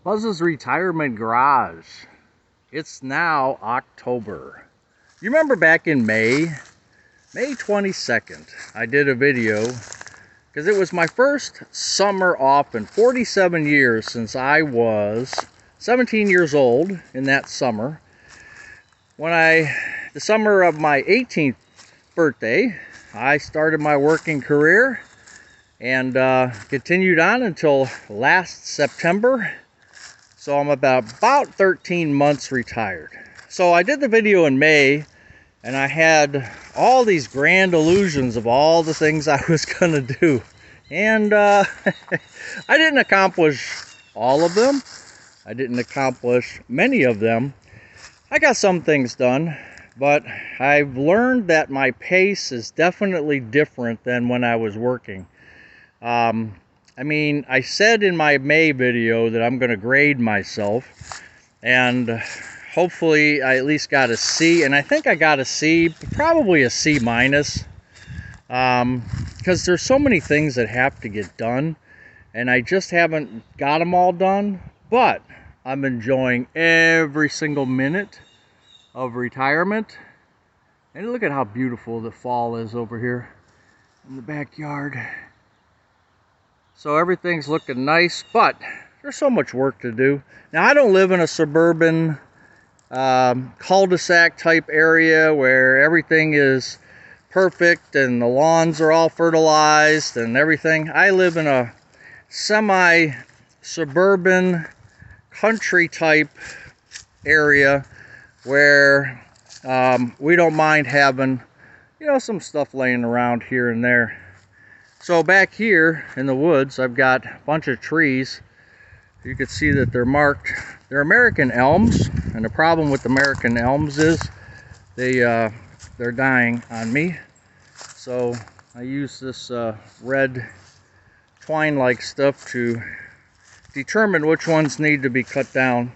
Buzz's Retirement Garage. It's now October. You remember back in May 22nd, I did a video because it was my first summer off in 47 years since I was 17 years old in that summer. The summer of my 18th birthday, I started my working career and continued on until last September. So I'm about 13 months retired. So I did the video in May, and I had all these grand illusions of all the things I was gonna do. And I didn't accomplish all of them. I didn't accomplish many of them. I got some things done, but I've learned that my pace is definitely different than when I was working. I said in my May video that I'm going to grade myself, and hopefully I at least got a C, and I think I got a C, probably a C minus, because there's so many things that have to get done, and I just haven't got them all done, but I'm enjoying every single minute of retirement. And look at how beautiful the fall is over here in the backyard. So everything's looking nice, but there's so much work to do. Now, I don't live in a suburban cul-de-sac type area where everything is perfect and the lawns are all fertilized and everything. I live in a semi-suburban country type area where we don't mind having, some stuff laying around here and there. So back here in the woods, I've got a bunch of trees. You can see that they're marked. They're American elms, and the problem with American elms is they're dying on me. So I use this red twine-like stuff to determine which ones need to be cut down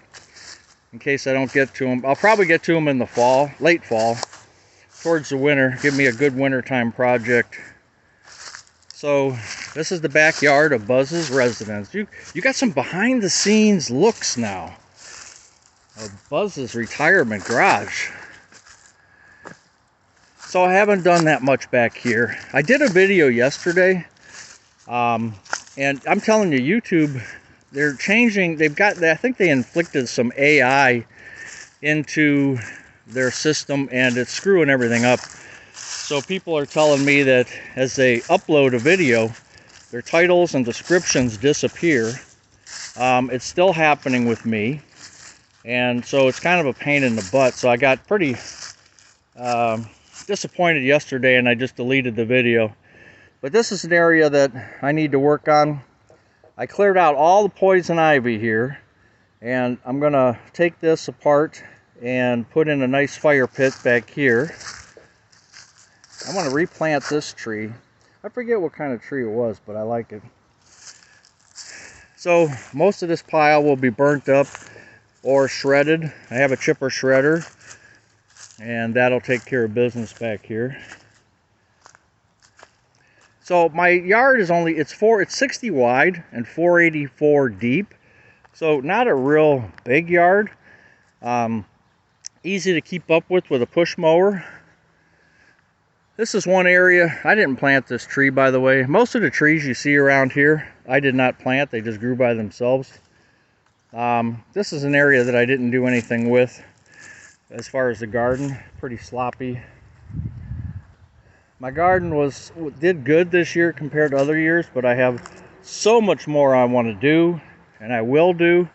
in case I don't get to them. I'll probably get to them in the fall, late fall, towards the winter. Give me a good wintertime project. So this is the backyard of Buzz's residence. You got some behind the scenes looks now of Buzz's Retirement Garage. So I haven't done that much back here. I did a video yesterday, and I'm telling you, YouTube, they're changing. I think they inflicted some AI into their system, and it's screwing everything up. So people are telling me that as they upload a video, their titles and descriptions disappear. It's still happening with me, and so it's kind of a pain in the butt. So I got pretty disappointed yesterday, and I just deleted the video. But this is an area that I need to work on. I cleared out all the poison ivy here, and I'm gonna take this apart and put in a nice fire pit back here. I want to replant this tree. I forget what kind of tree it was, but I like it. So most of this pile will be burnt up or shredded. I have a chipper shredder, and that'll take care of business back here. So my yard is it's 60 wide and 484 deep. So not a real big yard. Easy to keep up with a push mower. This is one area. I didn't plant this tree, by the way. Most of the trees you see around here, I did not plant. They just grew by themselves. This is an area that I didn't do anything with as far as the garden. Pretty sloppy. My garden did good this year compared to other years, but I have so much more I want to do, and I will do.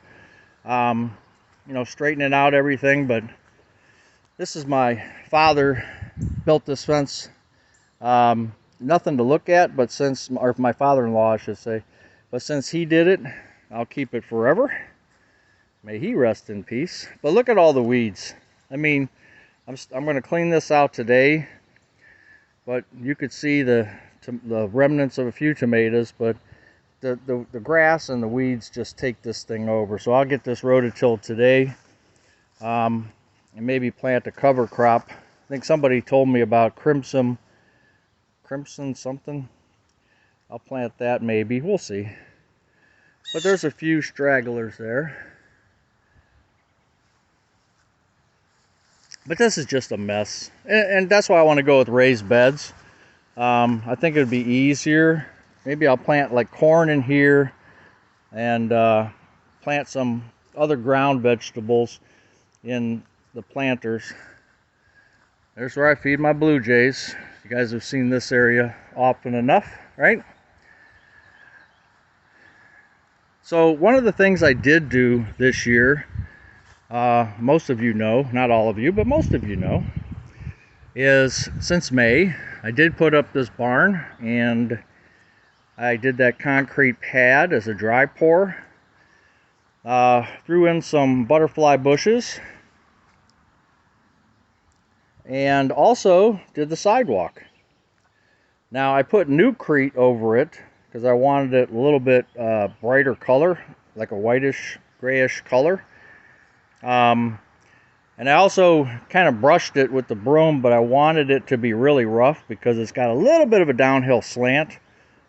Straightening out everything, but this is my father built this fence. Nothing to look at, but or my father-in-law, I should say, but since he did it, I'll keep it forever. May he rest in peace. But look at all the weeds. I'm going to clean this out today, but you could see the remnants of a few tomatoes, but the grass and the weeds just take this thing over. So I'll get this rototilled today, and maybe plant a cover crop. I think somebody told me about crimson something. I'll plant that maybe. We'll see. But there's a few stragglers there. But this is just a mess. And that's why I want to go with raised beds. I think it would be easier. Maybe I'll plant like corn in here and plant some other ground vegetables in the planters. There's where I feed my blue jays. You guys have seen this area often enough, right? So one of the things I did do this year, most of you know, not all of you, but most of you know, is since May, I did put up this barn, and I did that concrete pad as a dry pour. Threw in some butterfly bushes, and also did the sidewalk. Now I put Newcrete over it because I wanted it a little bit brighter color, like a whitish, grayish color. And I also kind of brushed it with the broom, but I wanted it to be really rough because it's got a little bit of a downhill slant.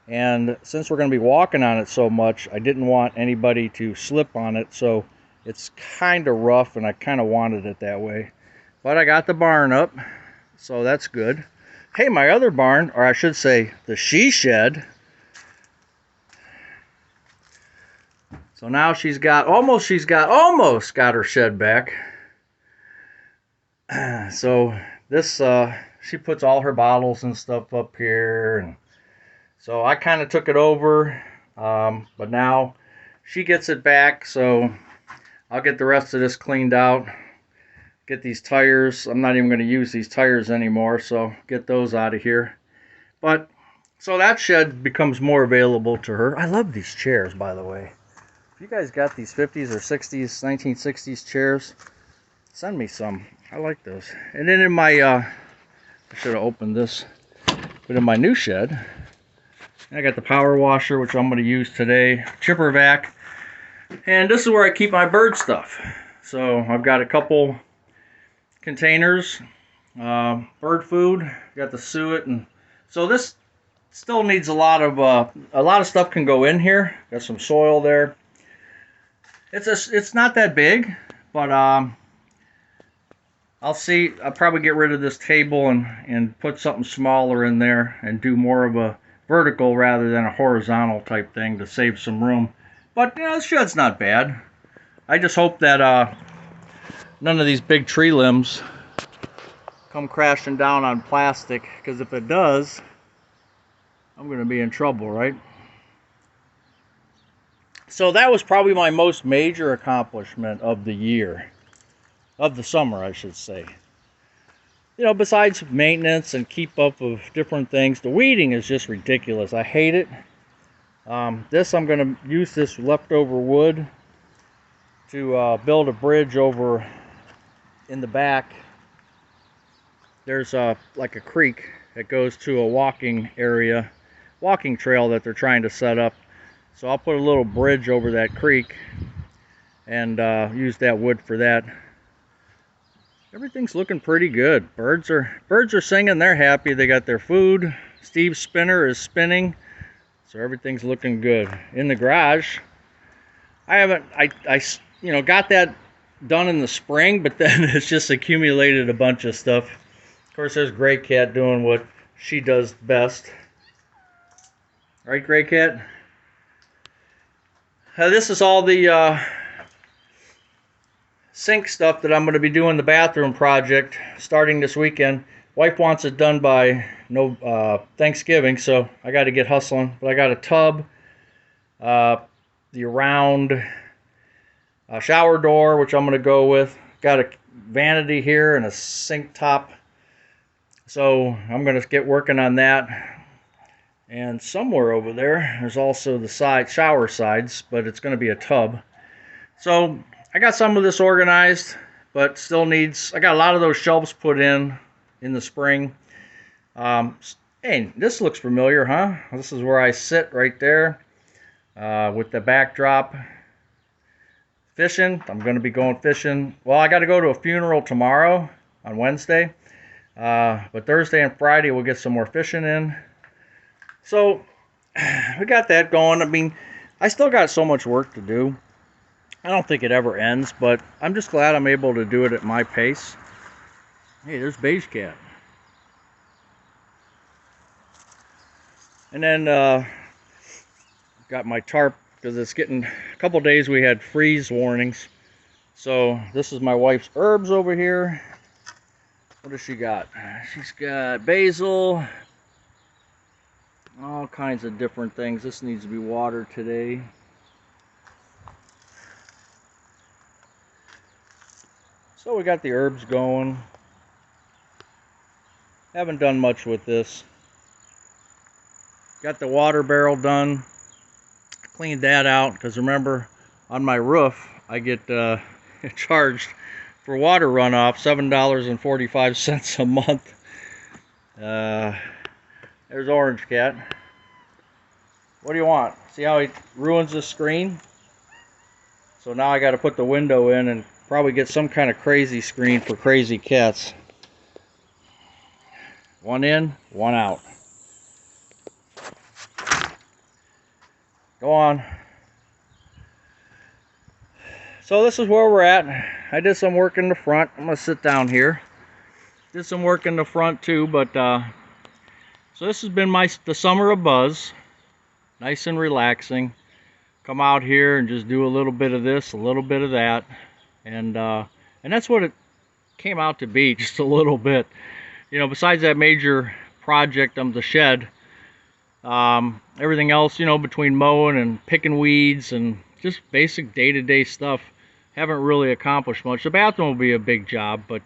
And since we're going to be walking on it so much, I didn't want anybody to slip on it. So it's kind of rough, and I kind of wanted it that way. But I got the barn up, so that's good. Hey, my other barn, or I should say the she shed. So now she's almost got her shed back. So this, she puts all her bottles and stuff up here, and so I kind of took it over, but now she gets it back, so I'll get the rest of this cleaned out, get these tires. I'm not even going to use these tires anymore, so get those out of here. But so that shed becomes more available to her. I love these chairs, by the way. If you guys got these 50s or 60s, 1960s chairs, send me some. I like those. And then in my, I should have opened this, but in my new shed, I got the power washer, which I'm going to use today, chipper vac, and this is where I keep my bird stuff. So I've got a couple containers, bird food, got the suet, and so this still needs a lot of stuff can go in here. Got some soil there. It's not that big, but I'll probably get rid of this table and put something smaller in there and do more of a vertical rather than a horizontal type thing to save some room. But you know, the shed's not bad. I just hope that none of these big tree limbs come crashing down on plastic, because if it does, I'm going to be in trouble, right? So that was probably my most major accomplishment of the year. Of the summer, I should say. You know, besides maintenance and keep up of different things, the weeding is just ridiculous. I hate it. I'm going to use this leftover wood to build a bridge over in the back. There's like a creek that goes to a walking trail that they're trying to set up. So I'll put a little bridge over that creek and use that wood for that. Everything's looking pretty good. Birds are singing. They're happy. They got their food. Steve's spinner is spinning, so everything's looking good. In the garage, I got that done in the spring, but then it's just accumulated a bunch of stuff. Of course, there's Gray Cat doing what she does best. Right, Gray Cat? This is all the sink stuff that I'm going to be doing the bathroom project starting this weekend. Wife wants it done by Thanksgiving, so I got to get hustling. But I got a tub, the round shower door, which I'm going to go with. Got a vanity here and a sink top. So I'm going to get working on that. And somewhere over there's also the shower sides, but it's going to be a tub. So I got some of this organized, but still I got a lot of those shelves put in the spring. Hey, this looks familiar, huh? This is where I sit right there with the backdrop. Fishing. I'm going to be going fishing. Well, I got to go to a funeral tomorrow on Wednesday. But Thursday and Friday we'll get some more fishing in. So we got that going. I mean, I still got so much work to do. I don't think it ever ends, but I'm just glad I'm able to do it at my pace. Hey, there's Beige Cat. And then got my tarp, because it's getting a couple days we had freeze warnings. So this is my wife's herbs over here. What does she got? She's got basil, all kinds of different things. This needs to be watered today. So we got the herbs going. Haven't done much with this. Got the water barrel done. Cleaned that out, because remember, on my roof I get charged for water runoff $7.45 a month. There's Orange Cat. What do you want? See how he ruins the screen? So now I got to put the window in and probably get some kind of crazy screen for crazy cats. One in, one out. Go on. So this is where we're at. I did some work in the front. I'm gonna sit down here. Did some work in the front too, but so this has been the summer of Buzz. Nice and relaxing. Come out here and just do a little bit of this, a little bit of that, and that's what it came out to be, just a little bit. You know, besides that major project on the shed, everything else, you know, between mowing and picking weeds and just basic day-to-day stuff, haven't really accomplished much. The bathroom will be a big job, but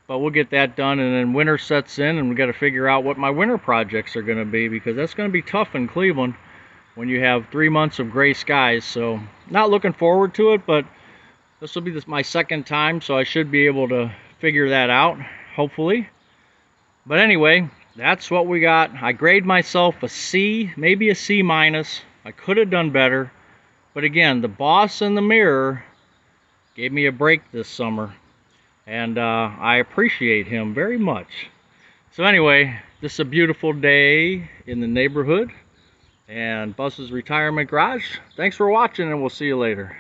we'll get that done. And then winter sets in, and we got to figure out what my winter projects are going to be, because that's going to be tough in Cleveland when you have 3 months of gray skies. So not looking forward to it, but this will be my second time, so I should be able to figure that out, hopefully. But anyway, that's what we got. I grade myself a C, maybe a C minus. I could have done better, but again, the boss in the mirror gave me a break this summer, and I appreciate him very much. So anyway, this is a beautiful day in the neighborhood and Buzz's Retirement Garage. Thanks for watching, and we'll see you later.